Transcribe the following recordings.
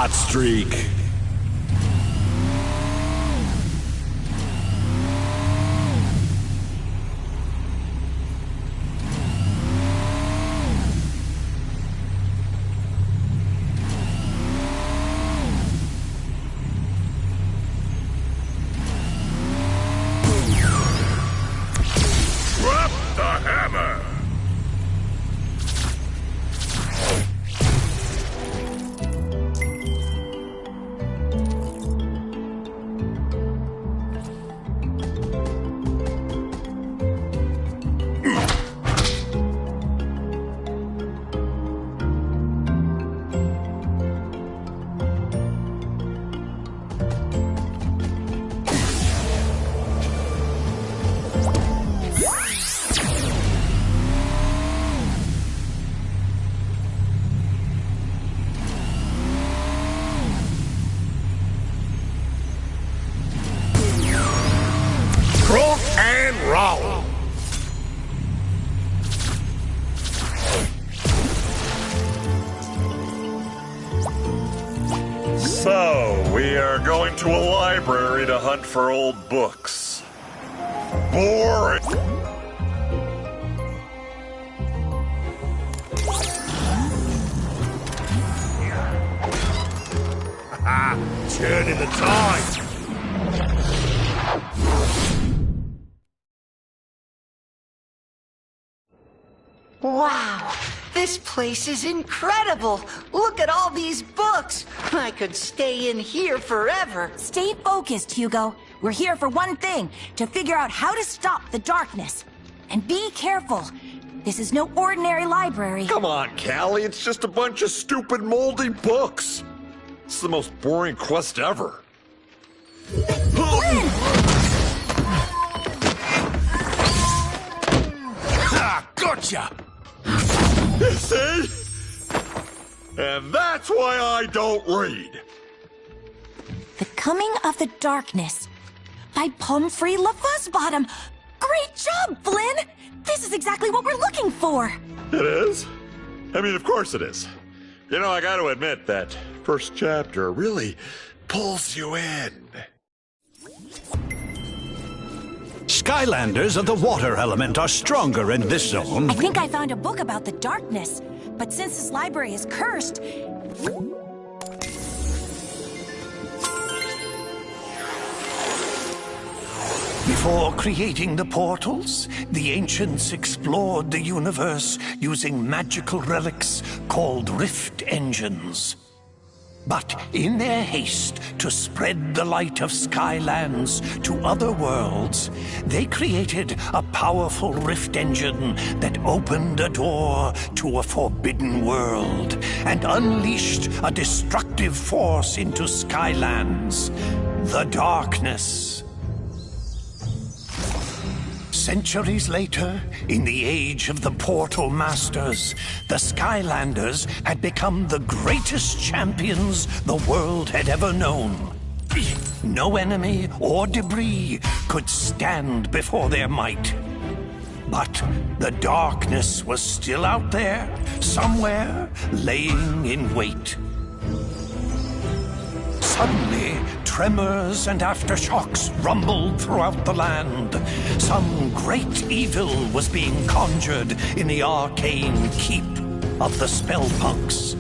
hot streak. So, we are going to a library to hunt for old books. Boring! Turning the tide! Wow, this place is incredible. Look at all these books. I could stay in here forever. Stay focused, Hugo. We're here for one thing, to figure out how to stop the darkness. And be careful. This is no ordinary library. Come on, Callie, it's just a bunch of stupid moldy books. It's the most boring quest ever. Flynn! Ah, gotcha! See? And that's why I don't read. The Coming of the Darkness by Pumphrey LaFuzzbottom. Great job, Flynn! This is exactly what we're looking for. It is? I mean, of course it is. You know, I gotta admit that first chapter really pulls you in. Skylanders of the water element are stronger in this zone. I think I found a book about the darkness, but since this library is cursed... Before creating the portals, the ancients explored the universe using magical relics called rift engines. But in their haste to spread the light of Skylands to other worlds, they created a powerful rift engine that opened a door to a forbidden world and unleashed a destructive force into Skylands, the darkness. Centuries later, in the age of the Portal Masters, the Skylanders had become the greatest champions the world had ever known. No enemy or debris could stand before their might. But the darkness was still out there, somewhere, laying in wait. Suddenly, tremors and aftershocks rumbled throughout the land. Some great evil was being conjured in the arcane keep of the Spellpunks.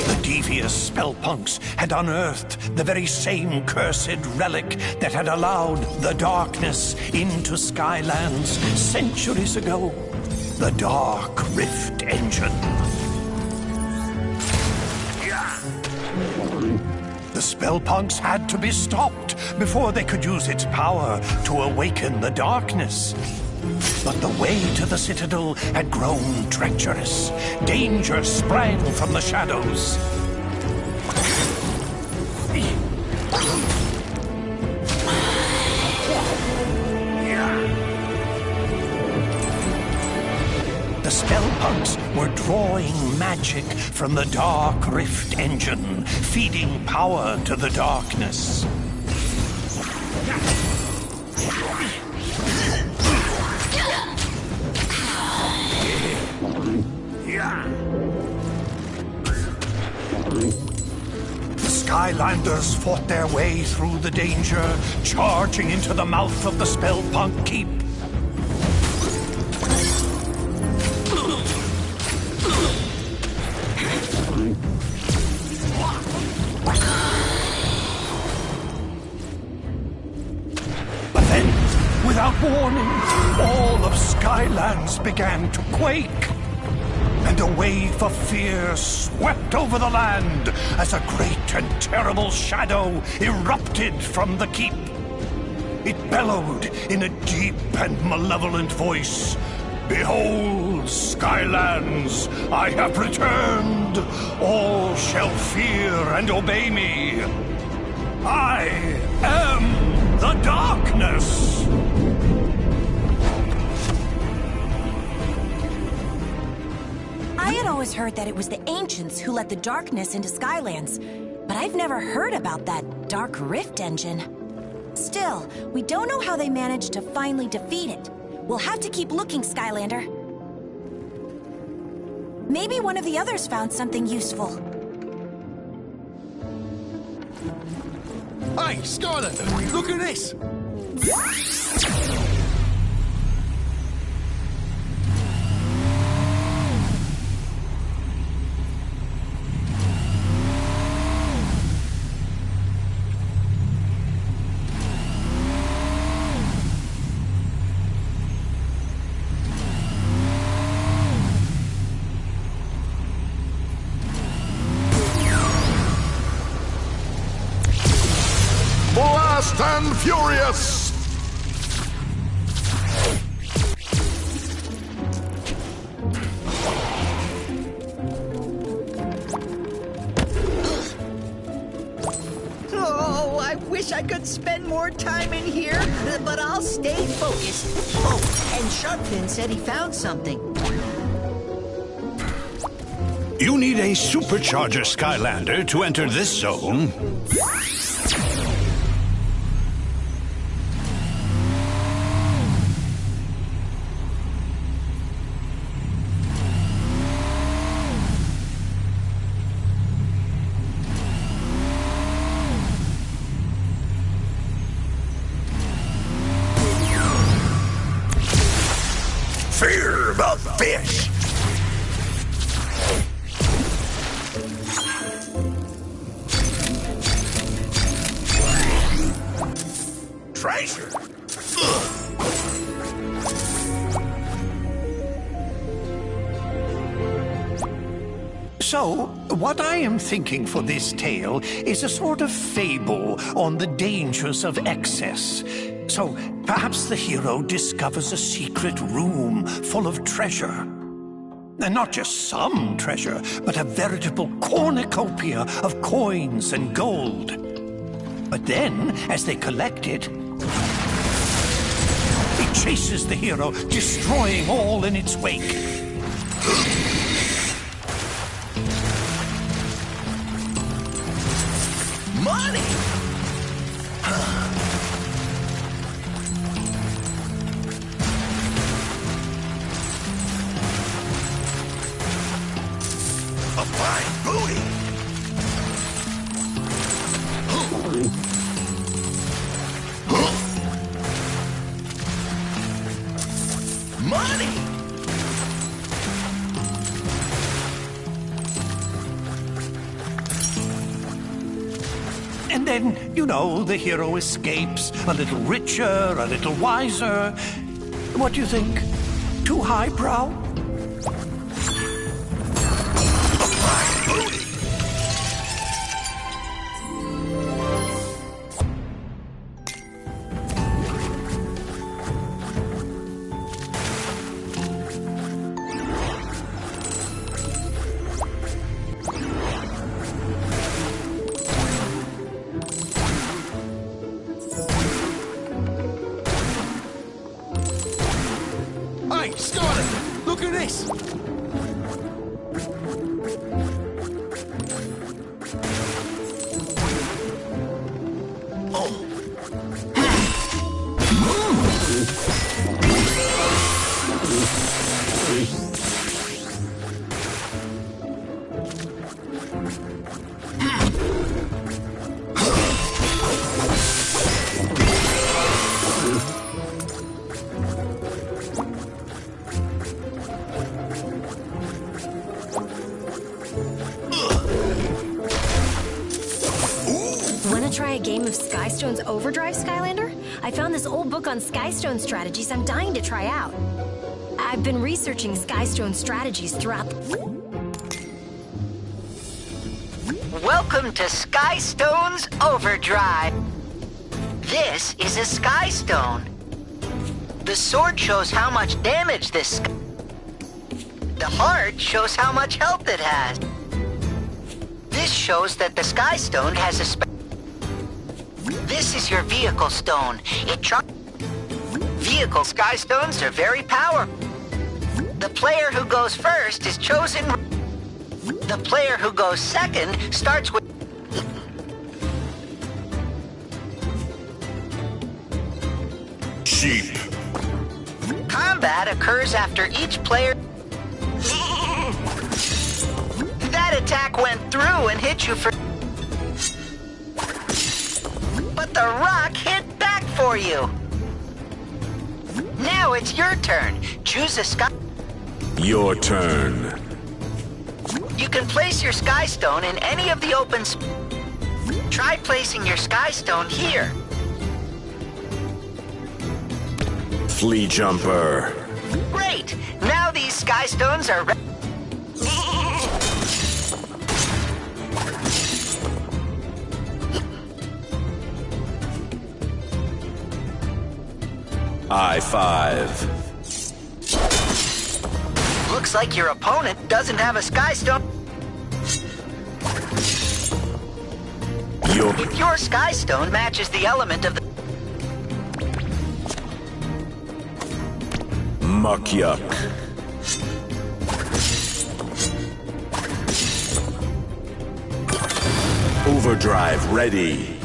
The devious Spellpunks had unearthed the very same cursed relic that had allowed the darkness into Skylands centuries ago. The Dark Rift Engine. The Spellpunks had to be stopped before they could use its power to awaken the darkness. But the way to the Citadel had grown treacherous. Danger sprang from the shadows. The Spellpunks were drawing magic from the Dark Rift Engine, feeding power to the darkness. Skylanders fought their way through the danger, charging into the mouth of the Spellpunk Keep. But then, without warning, all of Skylands began to quake. And a wave of fear swept over the land as a great and terrible shadow erupted from the keep. It bellowed in a deep and malevolent voice. "Behold, Skylands, I have returned. All shall fear and obey me. I am the darkness." I had always heard that it was the ancients who let the darkness into Skylands, but I've never heard about that Dark Rift engine. Still, we don't know how they managed to finally defeat it. We'll have to keep looking, Skylander. Maybe one of the others found something useful. Hey, Skylander, look at this! Fast and furious! Oh, I wish I could spend more time in here, but I'll stay focused. Oh, and Sharpfin said he found something. You need a SuperCharger Skylander to enter this zone. Fear about fish! Treasure! So, what I am thinking for this tale is a sort of fable on the dangers of excess. So, perhaps the hero discovers a secret room full of treasure. And not just some treasure, but a veritable cornucopia of coins and gold. But then, as they collect it, it chases the hero, destroying all in its wake. Money! A fine booty! Money! And then, you know, the hero escapes, a little richer, a little wiser. What do you think? Too highbrow? Hey, Skylander, look at this! to try a game of Skystone's Overdrive, Skylander? I found this old book on Skystone strategies I'm dying to try out. I've been researching Skystone strategies throughout Welcome to Skystone's Overdrive. This is a Skystone. The sword shows how much damage this... The heart shows how much health it has. This shows that the Skystone has a This is your vehicle stone. Vehicle Skystones are very powerful. The player who goes first is chosen. The player who goes second starts with... Sheep. Combat occurs after each player... That attack went through and hit you for... But the rock hit back for you. Now it's your turn. Choose a sky... Your turn. You can place your Skystone in any of the open... Try placing your Skystone here. Flea jumper. Great! Now these Skystones are... I-5. Looks like your opponent doesn't have a Skystone. If your Skystone matches the element of the... Muck yuck. Overdrive ready.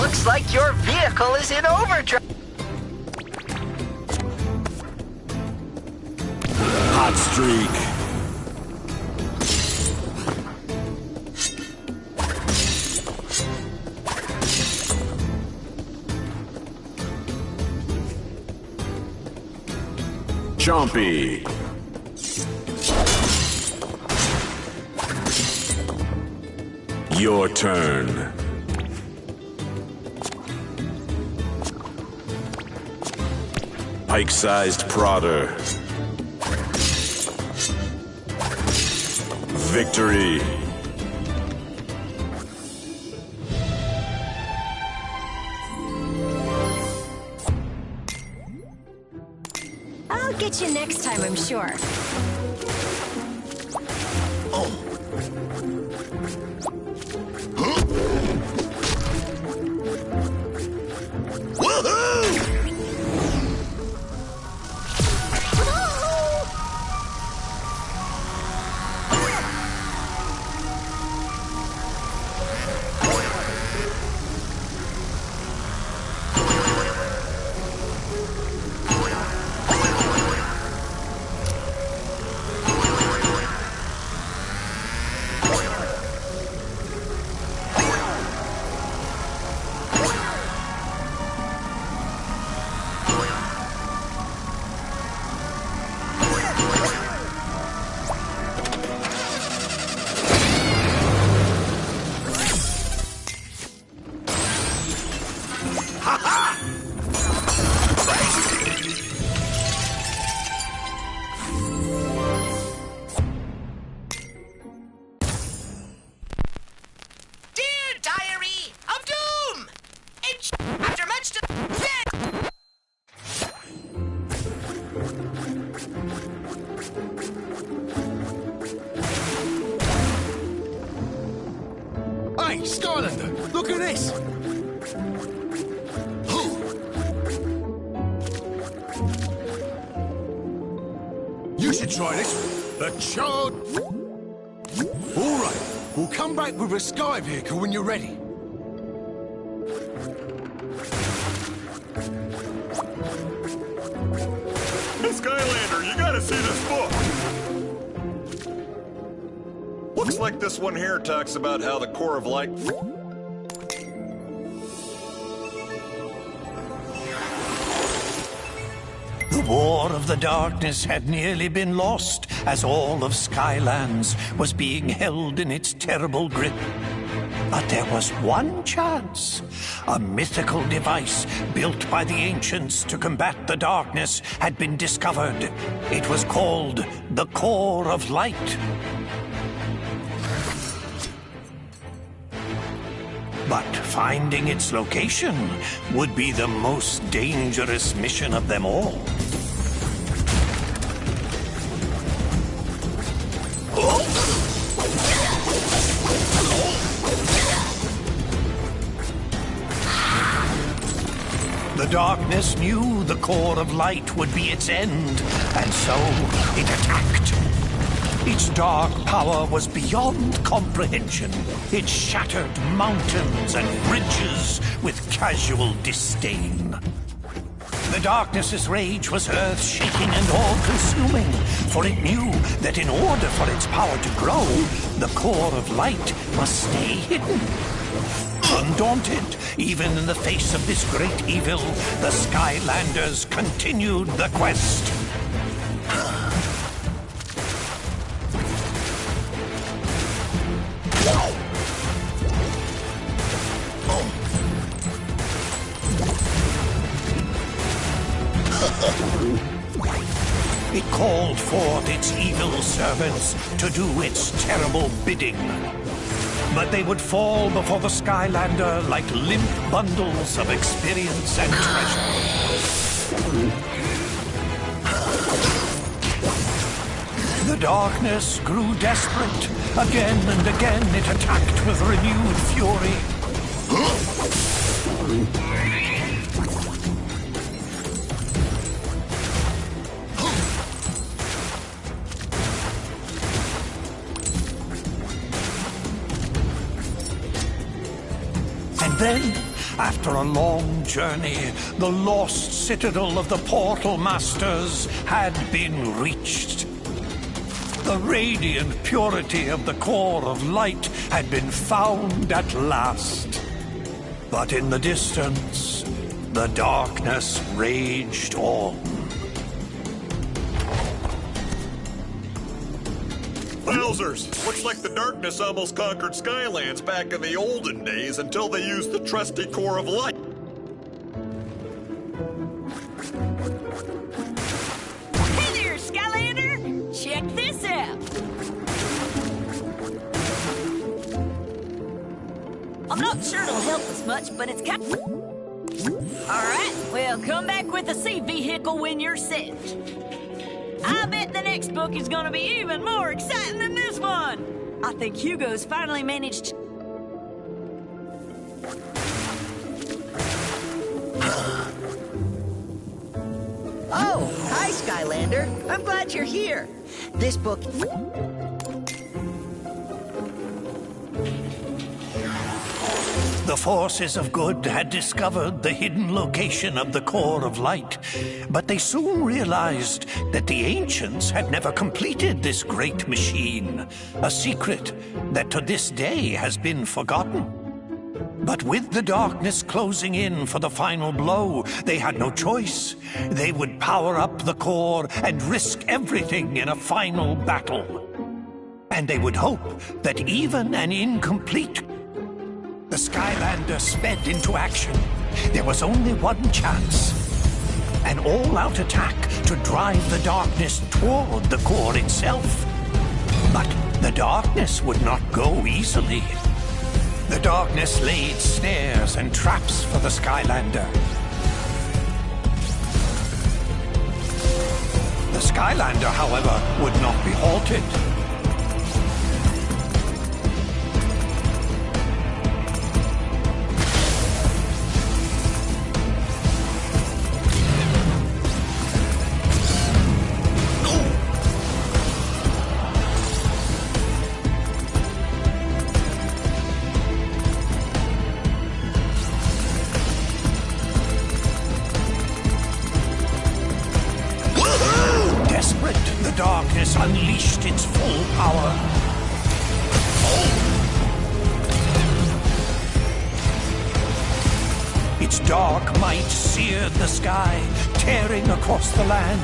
Looks like your vehicle is in overdrive. Hot streak. Chompy. Your turn. Pike-sized prodder. Victory. I'll get you next time, I'm sure. Hey, Skylander, look at this! You should try this. The charred... All right, we'll come back with a sky vehicle when you're ready. Skylander, you gotta see this book. Looks like this one here talks about how the core of light... The War of the Darkness had nearly been lost as all of Skylands was being held in its terrible grip. But there was one chance. A mythical device built by the ancients to combat the darkness had been discovered. It was called the Core of Light. But finding its location would be the most dangerous mission of them all. The darkness knew the Core of Light would be its end, and so it attacked. Its dark power was beyond comprehension. It shattered mountains and bridges with casual disdain. The darkness's rage was earth-shaking and all-consuming, for it knew that in order for its power to grow, the Core of Light must stay hidden. Undaunted, even in the face of this great evil, the Skylanders continued the quest. It called forth its evil servants to do its terrible bidding. But they would fall before the Skylander like limp bundles of experience and treasure. The darkness grew desperate. Again and again it attacked with renewed fury. Then, after a long journey, the lost citadel of the Portal Masters had been reached. The radiant purity of the Core of Light had been found at last. But in the distance, the darkness raged on. Wowzers! Looks like the darkness almost conquered Skylands back in the olden days until they used the trusty Core of Light. Hey there, Skylander! Check this out! I'm not sure it'll help us much, but it's kind. Alright, well, come back with a sea vehicle when you're set. I bet the next book is gonna be even more exciting than this one! I think Hugo's finally managed. Oh, hi, Skylander. I'm glad you're here. This book... The forces of good had discovered the hidden location of the Core of Light, but they soon realized that the ancients had never completed this great machine, a secret that to this day has been forgotten. But with the darkness closing in for the final blow, they had no choice. They would power up the core and risk everything in a final battle. And they would hope that even an incomplete... The Skylander sped into action. There was only one chance. An all-out attack to drive the darkness toward the core itself. But the darkness would not go easily. The darkness laid snares and traps for the Skylander. The Skylander, however, would not be halted. Unleashed its Its dark might seared the sky, tearing across the land.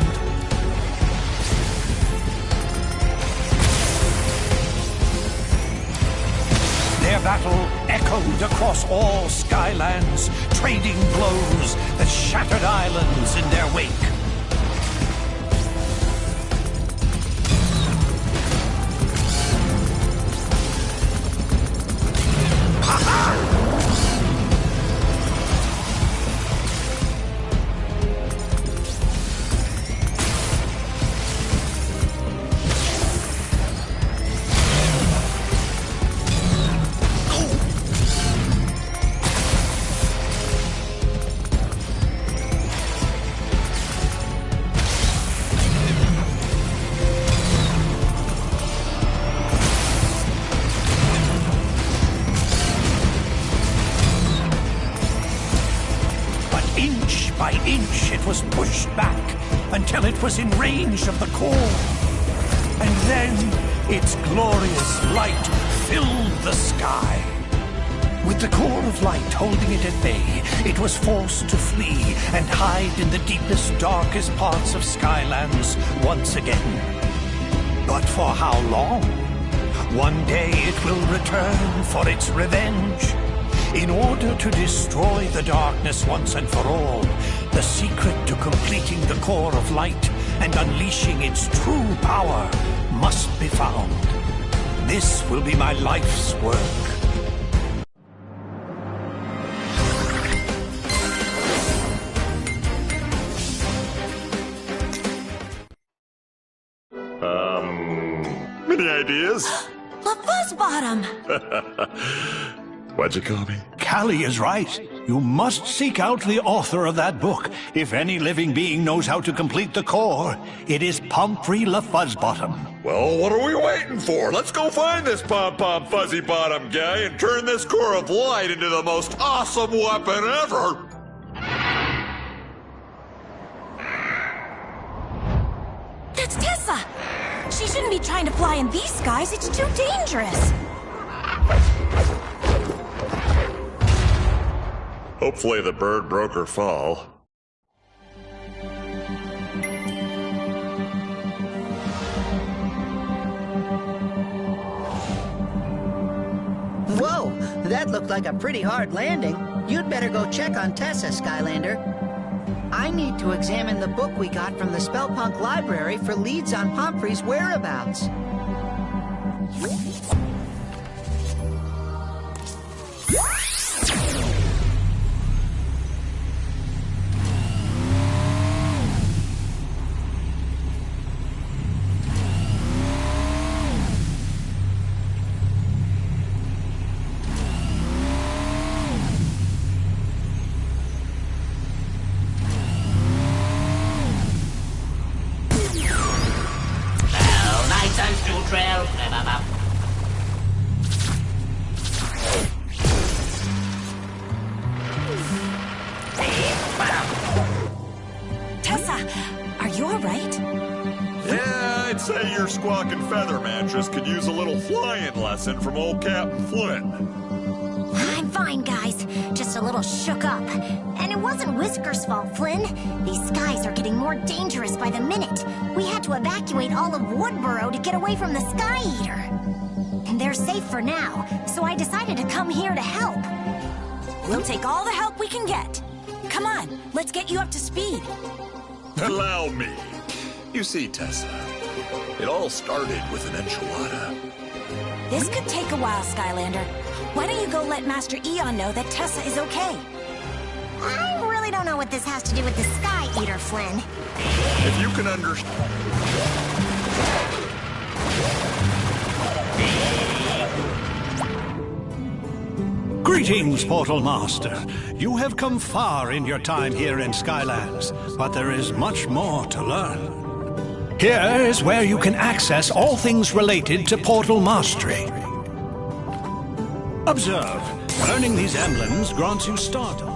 Their battle echoed across all Skylands, trading blows that shattered islands in their wake. By inch, it was pushed back until it was in range of the core. And then its glorious light filled the sky. With the core of light holding it at bay, it was forced to flee and hide in the deepest, darkest parts of Skylands once again. But for how long? One day it will return for its revenge. In order to destroy the darkness once and for all, the secret to completing the core of light and unleashing its true power must be found. This will be my life's work. Any ideas? The Fuzzbottom! What'd you call me? Callie is right. You must seek out the author of that book. If any living being knows how to complete the core, it is Pomfrey LaFuzzbottom. Well, what are we waiting for? Let's go find this pom-pom fuzzy bottom guy and turn this core of light into the most awesome weapon ever! That's Tessa! She shouldn't be trying to fly in these skies. It's too dangerous. Hopefully the bird broke her fall. Whoa, that looked like a pretty hard landing. You'd better go check on Tessa, Skylander. I need to examine the book we got from the Spellpunk Library for leads on Pomfrey's whereabouts. Tessa, are you all right? Yeah, I'd say your squawking feather mattress could use a little flying lesson from old Captain Flynn. I'm fine, guys. Just a little shook up. And it wasn't Whisker's fault, Flynn. These skies are getting more dangerous by the minute. We had to evacuate all of Woodboro to get away from the Sky Eater. And they're safe for now, so I decided to come here to help. We'll take all the help we can get. Come on, let's get you up to speed. Allow me. You see, Tessa, it all started with an enchilada. This could take a while, Skylander. Why don't you go let Master Eon know that Tessa is okay? I really don't know what this has to do with the Sky Eater, Flynn. If you can understand... Greetings, Portal Master. You have come far in your time here in Skylands, but there is much more to learn. Here is where you can access all things related to Portal Mastery. Observe. Learning these emblems grants you stardom.